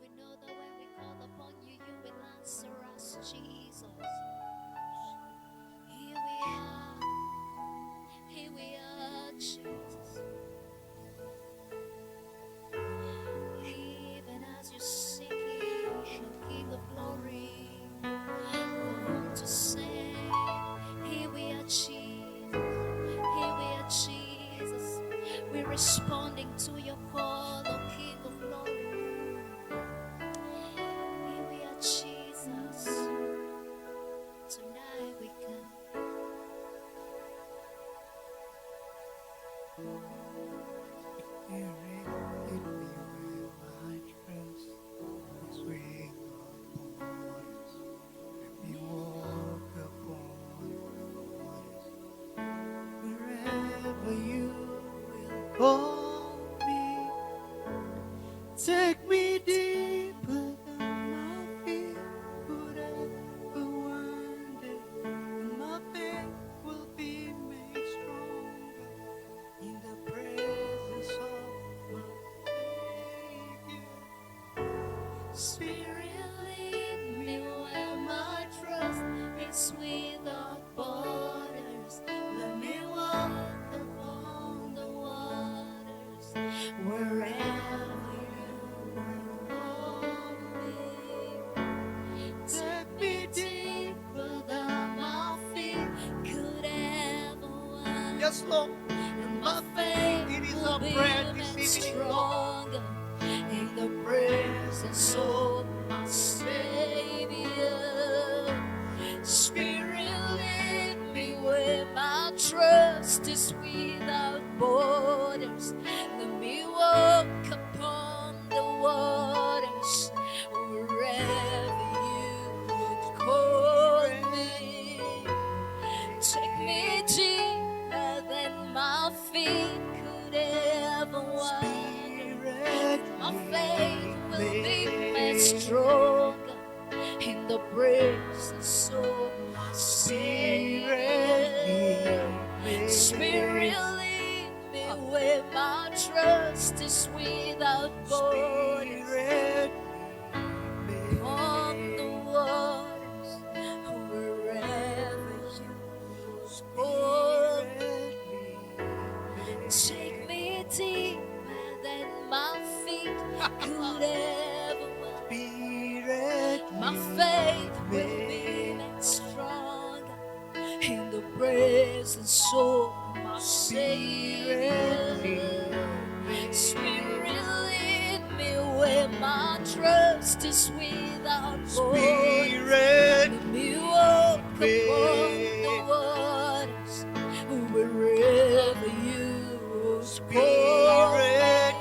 We know that when we call upon you, you will answer us, Jesus. Here we are, Jesus. Even as you seek Him, King of glory, come to say, here we are, Jesus. Here we are, Jesus. We're responding to your call, O King of glory. Here we are, Jesus. Tonight we come. Spirit, lead me where my trust is without borders. Let me walk upon the waters. Wherever you will call me, take me deeper than my feet could ever wander, and my faith will be made stronger in the presence of my Savior. Spirit, lead me where my trust is without borders. Let me walk upon the waters. Wherever you will call me, take me deeper than my feet could ever wander. Yes, Lord. And my faith It is will our be prayer made this evening, Lord. stronger in the presence of my Savior. Spirit, lead me where my trust is without borders. Let me walk upon the waters wherever you would call me. Take me deeper than my feet could ever wander. Spirit, My faith will be made stronger in the presence of my Savior. Spirit, lead me where my trust is without borders. Spirit, On the waters, wherever you call me. Take me deeper than my feet could ever wander. Spirit, My faith will be made stronger in the presence of my Savior. Spirit, lead me where my trust is without borders. Spirit, Let me walk upon the waters wherever you call Spirit, me.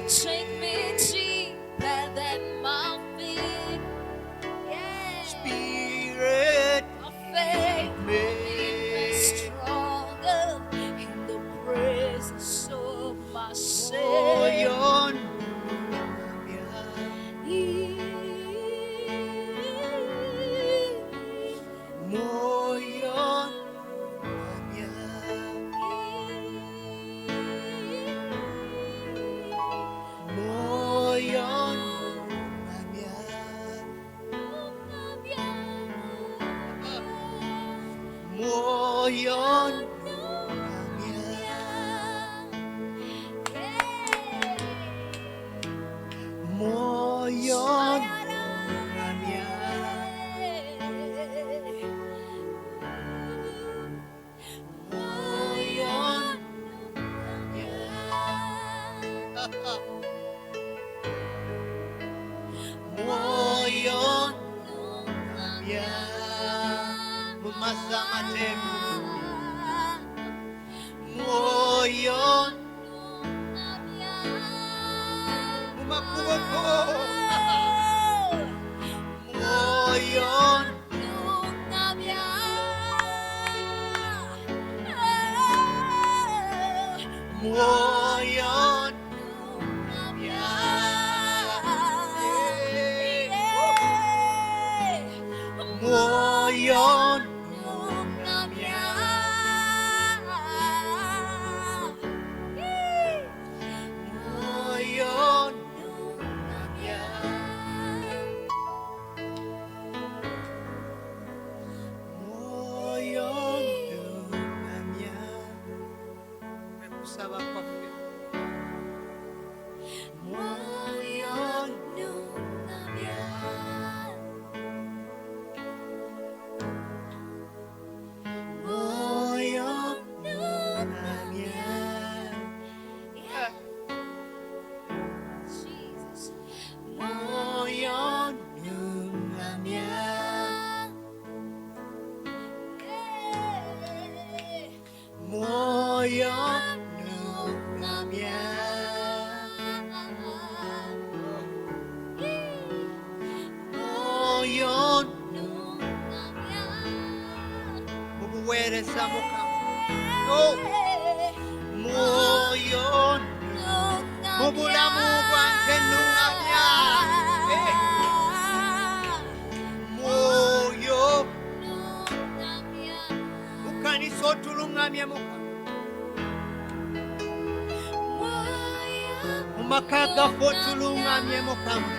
Take me deeper than my feet. Yeah. Spirit, My faith will be made stronger in the presence of my Savior. nungamya. Moyo mubuweereza Mukama. Oh, moyo mu bulamu bwange nungamya. Moyo mu kanisa otulungamye Mukama. Mu maka gaffe otulungamye Mukama.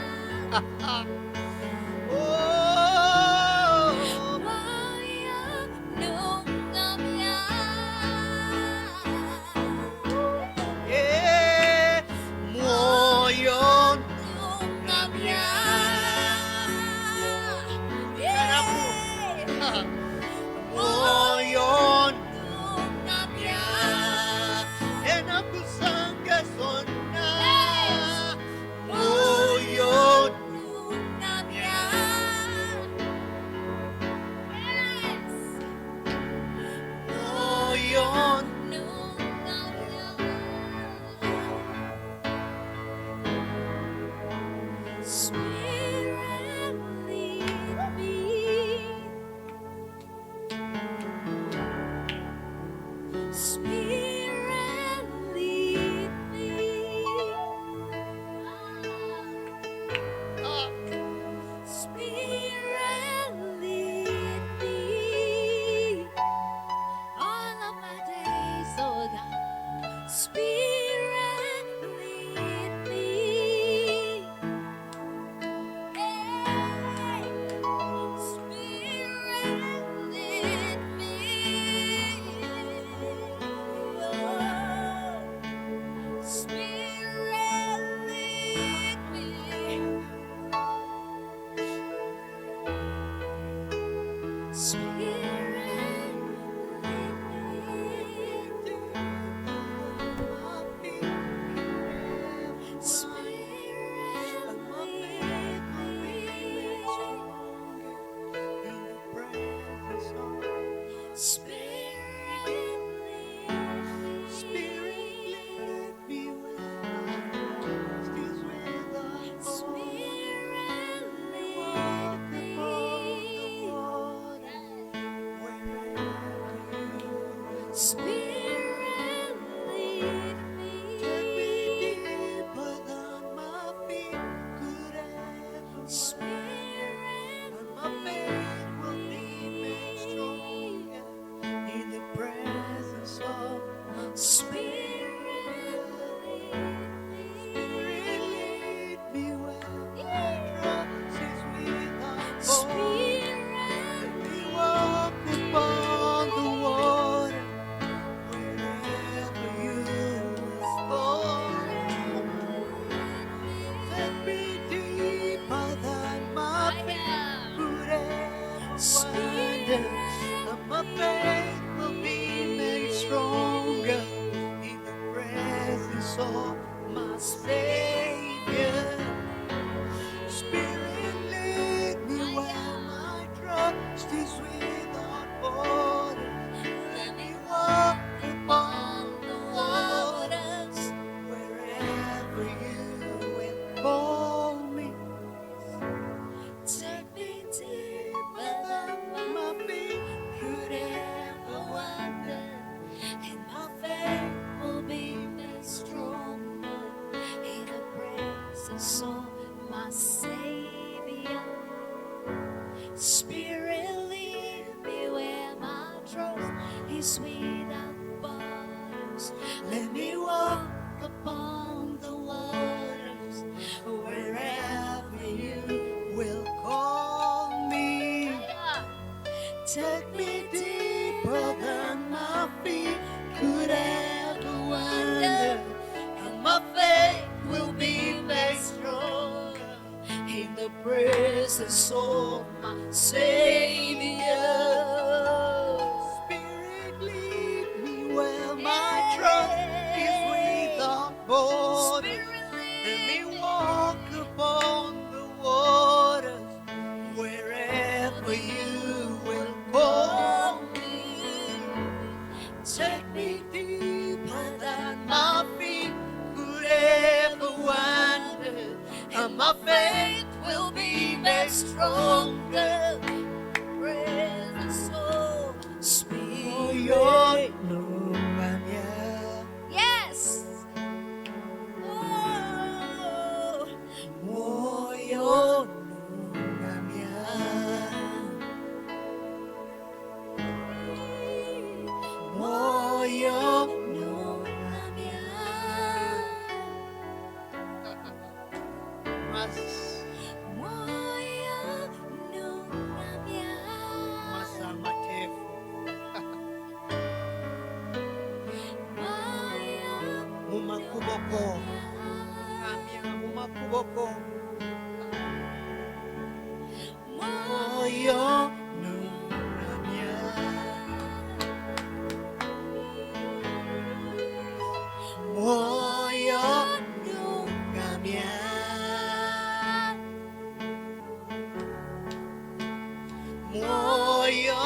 moyo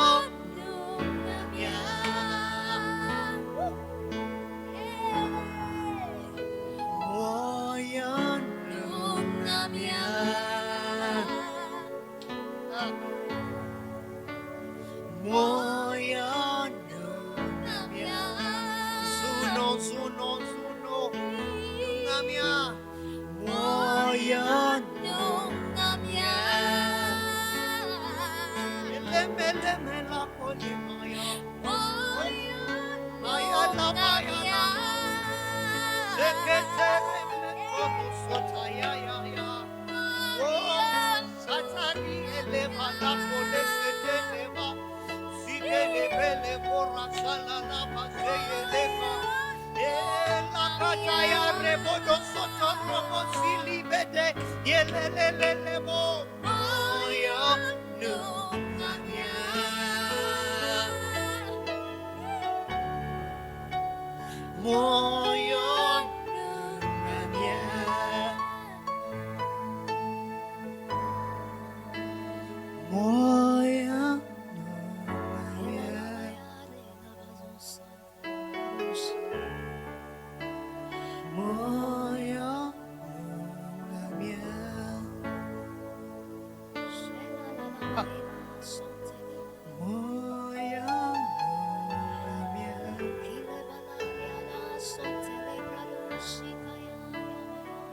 nungamya. moyo Nungamya. moyo nungamya zuno nungamya moyo Nungamya. elemela kole maya Moyo maya la maya nungamya. sekete mekobo sota ya oh satani eleva la kole seteleva zidele bele bora sala la bazeye leva la kata ya rebodo soto robo silibede yelelelele mo moyo nungamya moyo nungamya moyo nungamya moyo nungamya moyo nungamya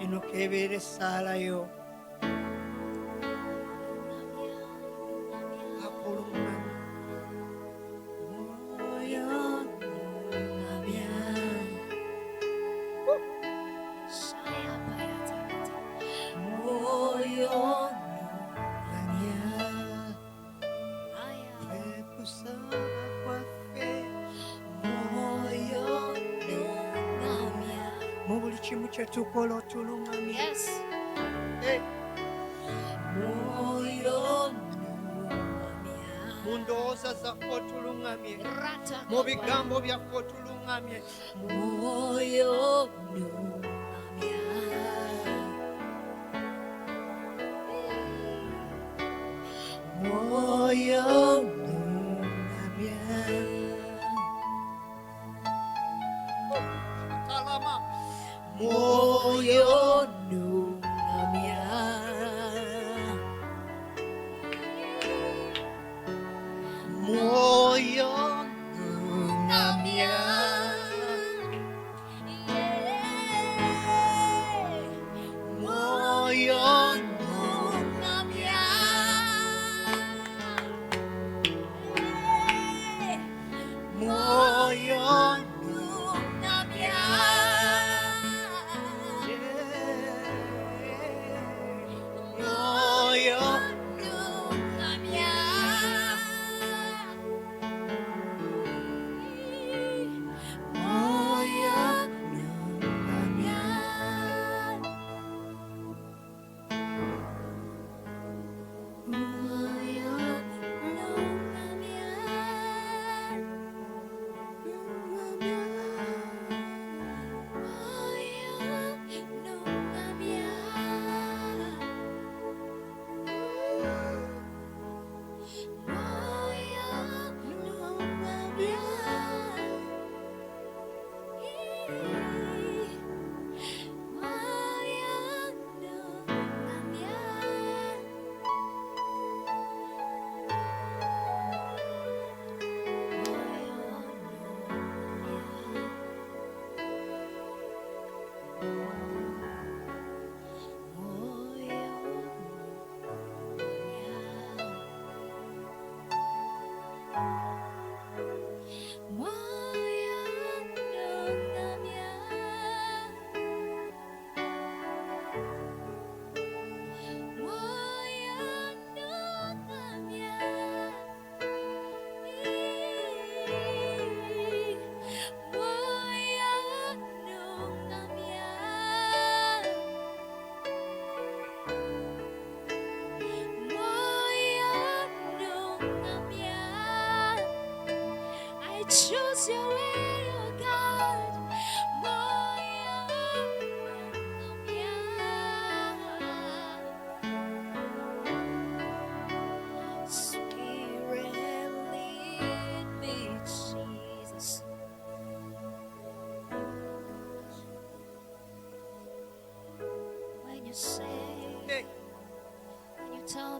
inokebere sala yo akulunga moyo nungamya moyo nungamya kusaba kwaffe moyo Nungamya. mu buli kimu kye tukola otulungamya Yes. moyo mu ndowooza zaffe otulungamye Rata. mu bigambo byaffe otulungamye Moyo nungamya. moyo nungamya talama moyo nungamya moyo nungamya moyo Nungamya. moyo Nungamya. moyo Nungamya.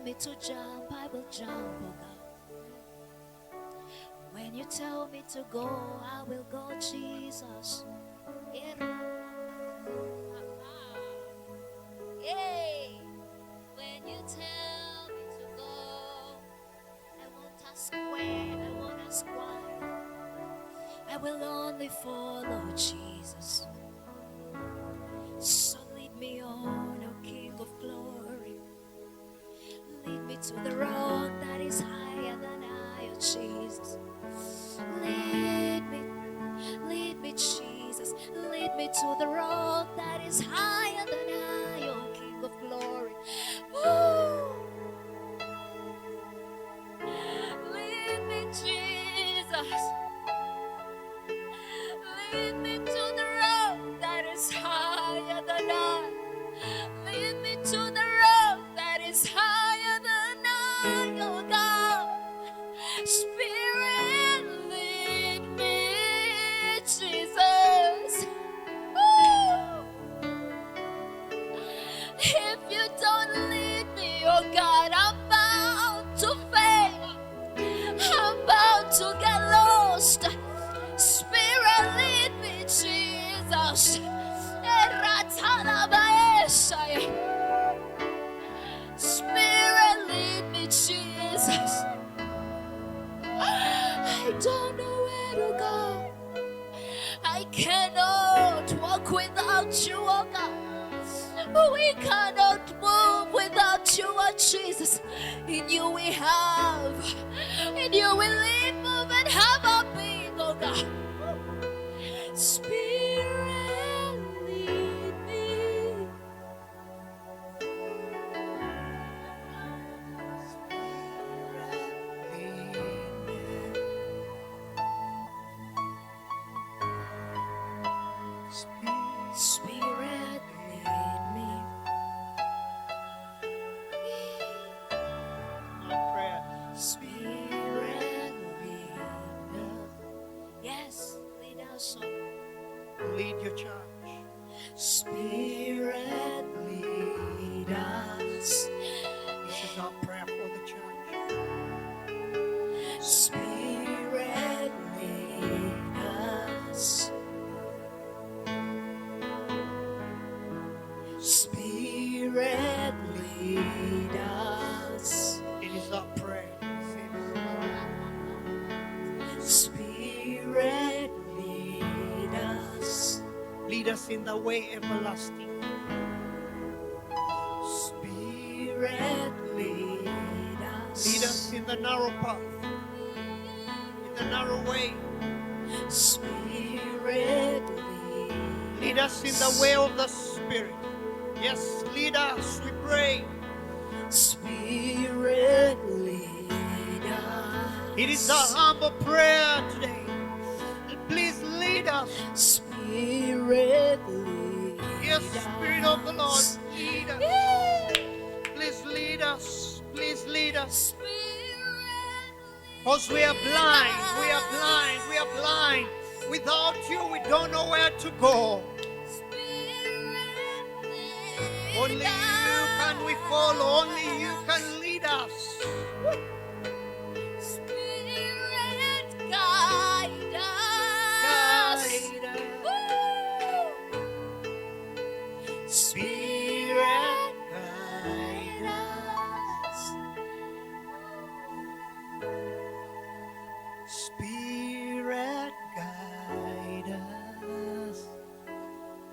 me to jump, I will jump, oh God. When you tell me to go, I will go, Jesus. Yay! When you tell me to go, I won't ask where, I won't ask why. I will only follow Jesus. So lead me on, O King of Glory. Lead me to the road that is higher than I, oh Jesus. Lead me, Jesus. Lead me to the road that is higher than I, oh King of Glory. Ooh. Lead me, Jesus. Lead me to the road that is higher than I. Lead me to the road that is higher than I, oh God. Spirit, lead me, Jesus. Woo. If you don't lead me, oh God, I'm bound to fail. I'm bound to get lost. Spirit, lead me, Jesus. Spirit, lead me, Jesus. I don't know where to go. I cannot walk without you, oh God. We cannot move without you, oh Jesus. In you we have, in you we live, move, and have our being, oh God. Spirit, lead me. Spirit, lead me. Our prayer. Spirit, lead me. Yes, lead us on. Lead your church. Spirit, lead us. This is our prayer for the church. Spirit, lead us. Spirit, lead us. It is our prayer. Spirit, lead us. Lead us in the way everlasting. Spirit, lead us. Lead us in the narrow path, in the narrow way. Spirit, Lead us in the way of the Spirit. Yes, lead us, we pray. Spirit, lead us. It is our humble prayer today. Please lead us. Spirit, lead Yes, Spirit of the Lord, lead us. Please lead us. Please lead us. Because we are blind. We are blind. We are blind. Without you, we don't know where to go. Only you can we follow. Only you can lead us. Spirit, guide us. Guide us. Spirit, guide us. Spirit, guide us.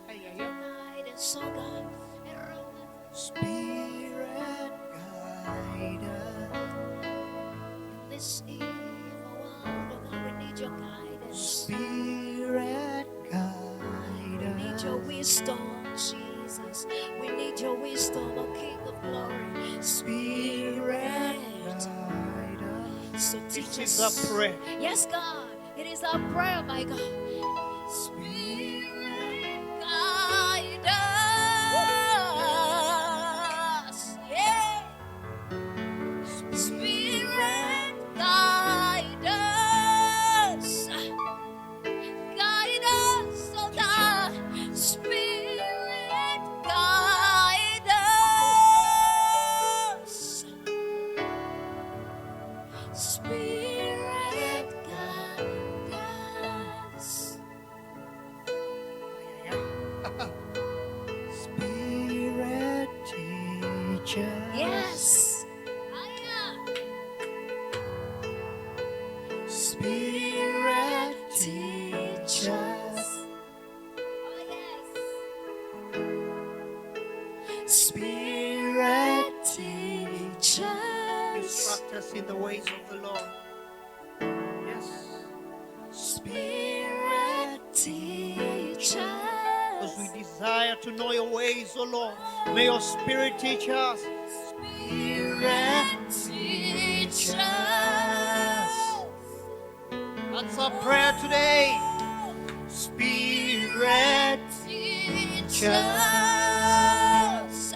Guide us, oh God. Spirit, guide us. In this evil world, oh God, we need your guidance. Spirit, guide We need us. your wisdom, Jesus. We need your wisdom, oh King of Glory. Spirit. Guide us. So teach This is us. our prayer. Yes, God. It is our prayer, my God. Spirit, guide us. Yeah. Spirit, guide us. Guide us, oh God. Spirit, guide us. Spirit guide us. Spirit teach us. Yes. Spirit teach us. Oh, yes. Spirit Teach us. instruct us in the ways of the Lord. Yes. Spirit teach Because us. we desire to know your ways, O Lord. May your Spirit teach us. Spirit Teach us. That's our prayer today. Spirit Teach us.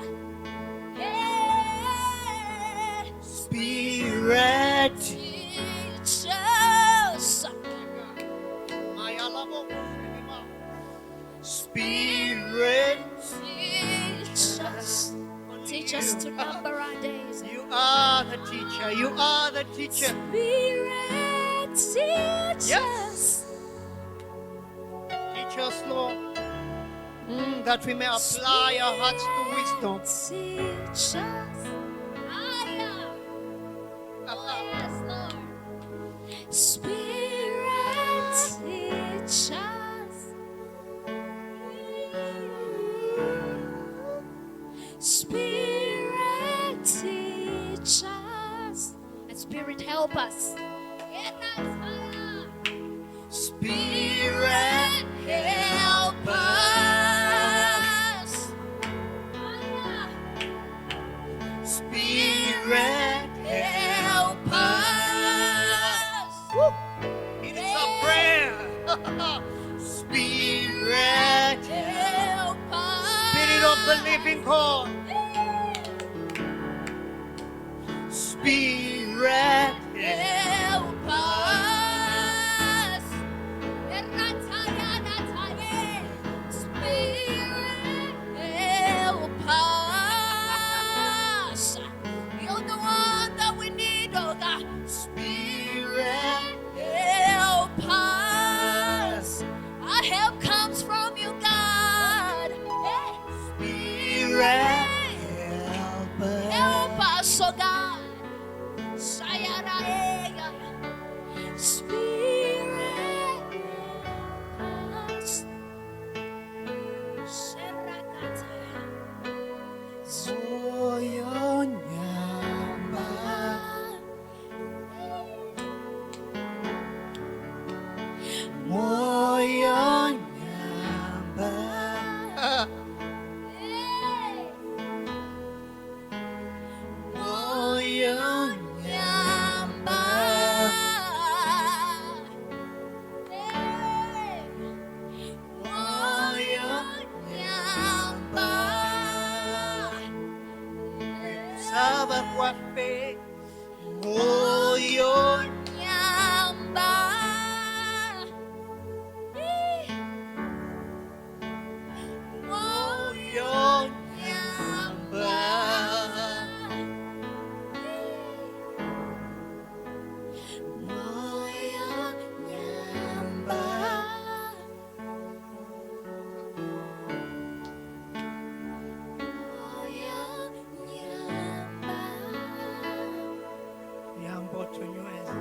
Yeah. Spirit Teach us. Spirit Teach us. Teach us to number our days. You are the teacher. You are the teacher. Spirit teach Yes. us. Teach us, Lord, that we may apply our hearts to wisdom. Teach us. Oh, yes, Lord. Spirit teach us. Spirit teach us. And Spirit help us. Spirit Help us. Spirit Help us. It is our prayer. Spirit, Help us. Spirit of the living God. Spirit, Help us. Spirit, help us. You're the one that we need, oh God. Spirit, Help us. Our help comes from you, God. Spirit, help us. Help us, oh God. Spirit, help us. Moyo nyamba, moyo nyamba, moyo nyamba, moyo nyamba. Saba kwa fe, moyo moyo nyamba. Yambo tunyweze.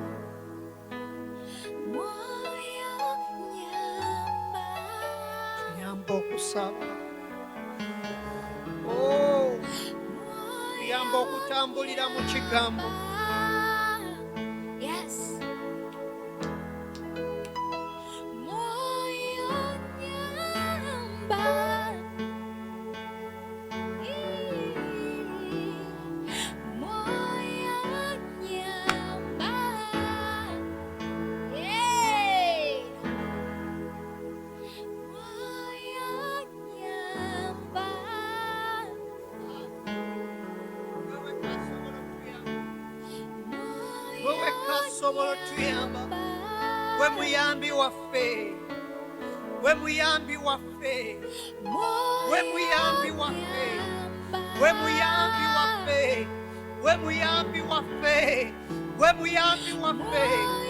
Yambo kusaba. Oh, yambo kutambulira mu kigambo. Yes. Wewe kasobola tuyamba. We muyambi waffe. We muyambi waffe. We muyambi waffe. We muyambi waffe. We muyambi waffe. we buyambi waffe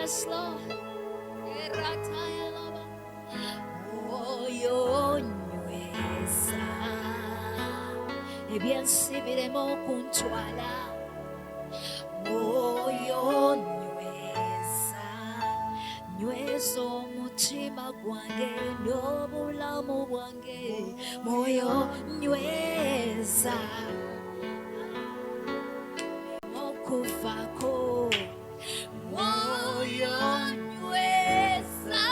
Yes, Lord. Ebyensi birema okuntwala mwoyo nyweza nyweza omutima gwange n'obulamu bwange mwoyo nyweza okufaako mwoyo nyweza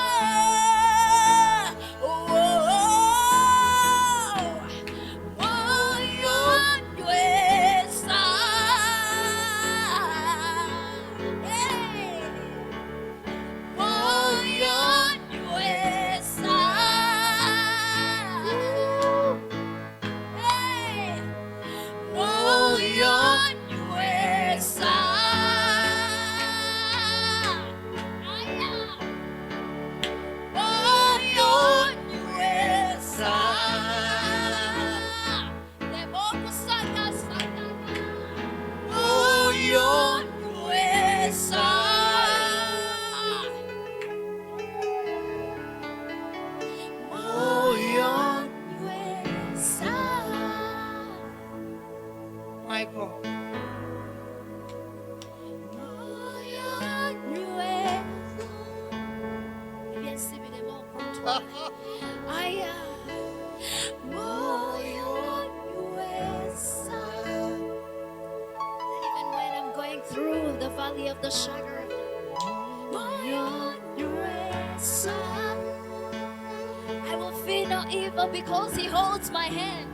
Through the valley of the shadow, I will fear no evil because He holds my hand.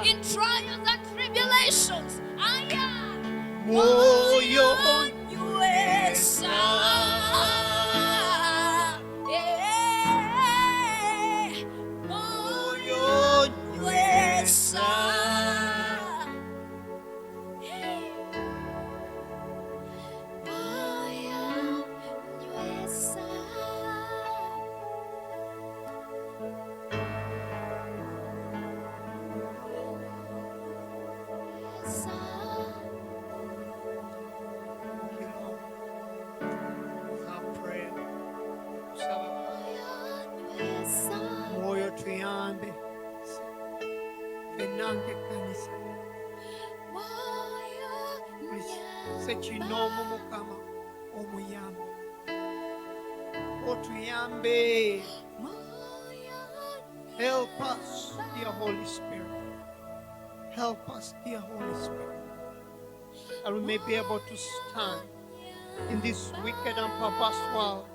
In trials and Moyo nywesa. Moyo nywesa. Moyo nywesa. Moyo tuyambe fenange kanisa sekinomu mukama omuyambe otuyambe. Help us, dear Holy Spirit. Help us, dear Holy Spirit, that we may be able to stand in this wicked and perverse world.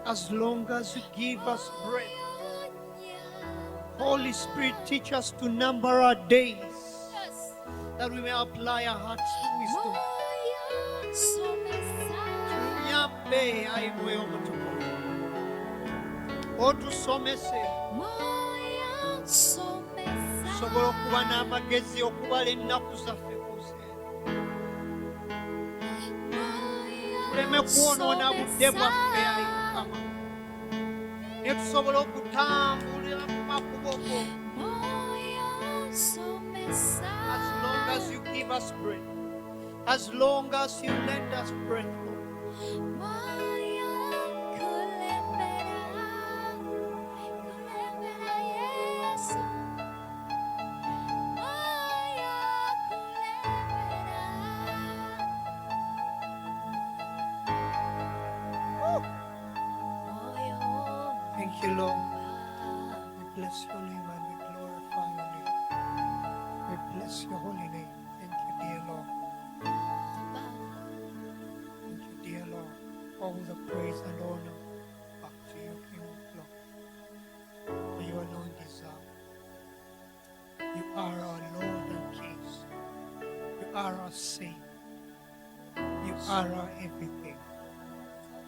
As long as you give us breath, Holy Spirit, teach us to number our days, that we may apply our hearts to wisdom. Tuyambe ayiwe omutukuvu. Otusomese sobola okuba n'amagezi okubala ennaku zaffe kuze. Tuleme kwonoona budde bwaffe ayi Mukama, ne tusobola okutambulira mu makubo go. As long as you give us breath, as long as you lend us breath, Lord. Thank you, Lord. We bless your name and we glorify your name. We bless your holy name. Thank you, dear Lord. Thank you, dear Lord. All the praise and honor back to you, King of glory. For you alone deserve. You are our Lord and King. You are our Savior. You are our everything.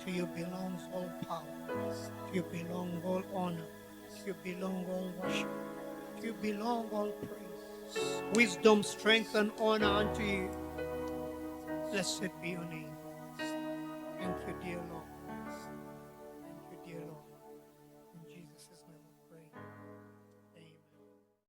To you belongs all power. To you belong all honor. To you belong all worship. To you belong all praise. Wisdom, strength, and honor unto you. Blessed be your name.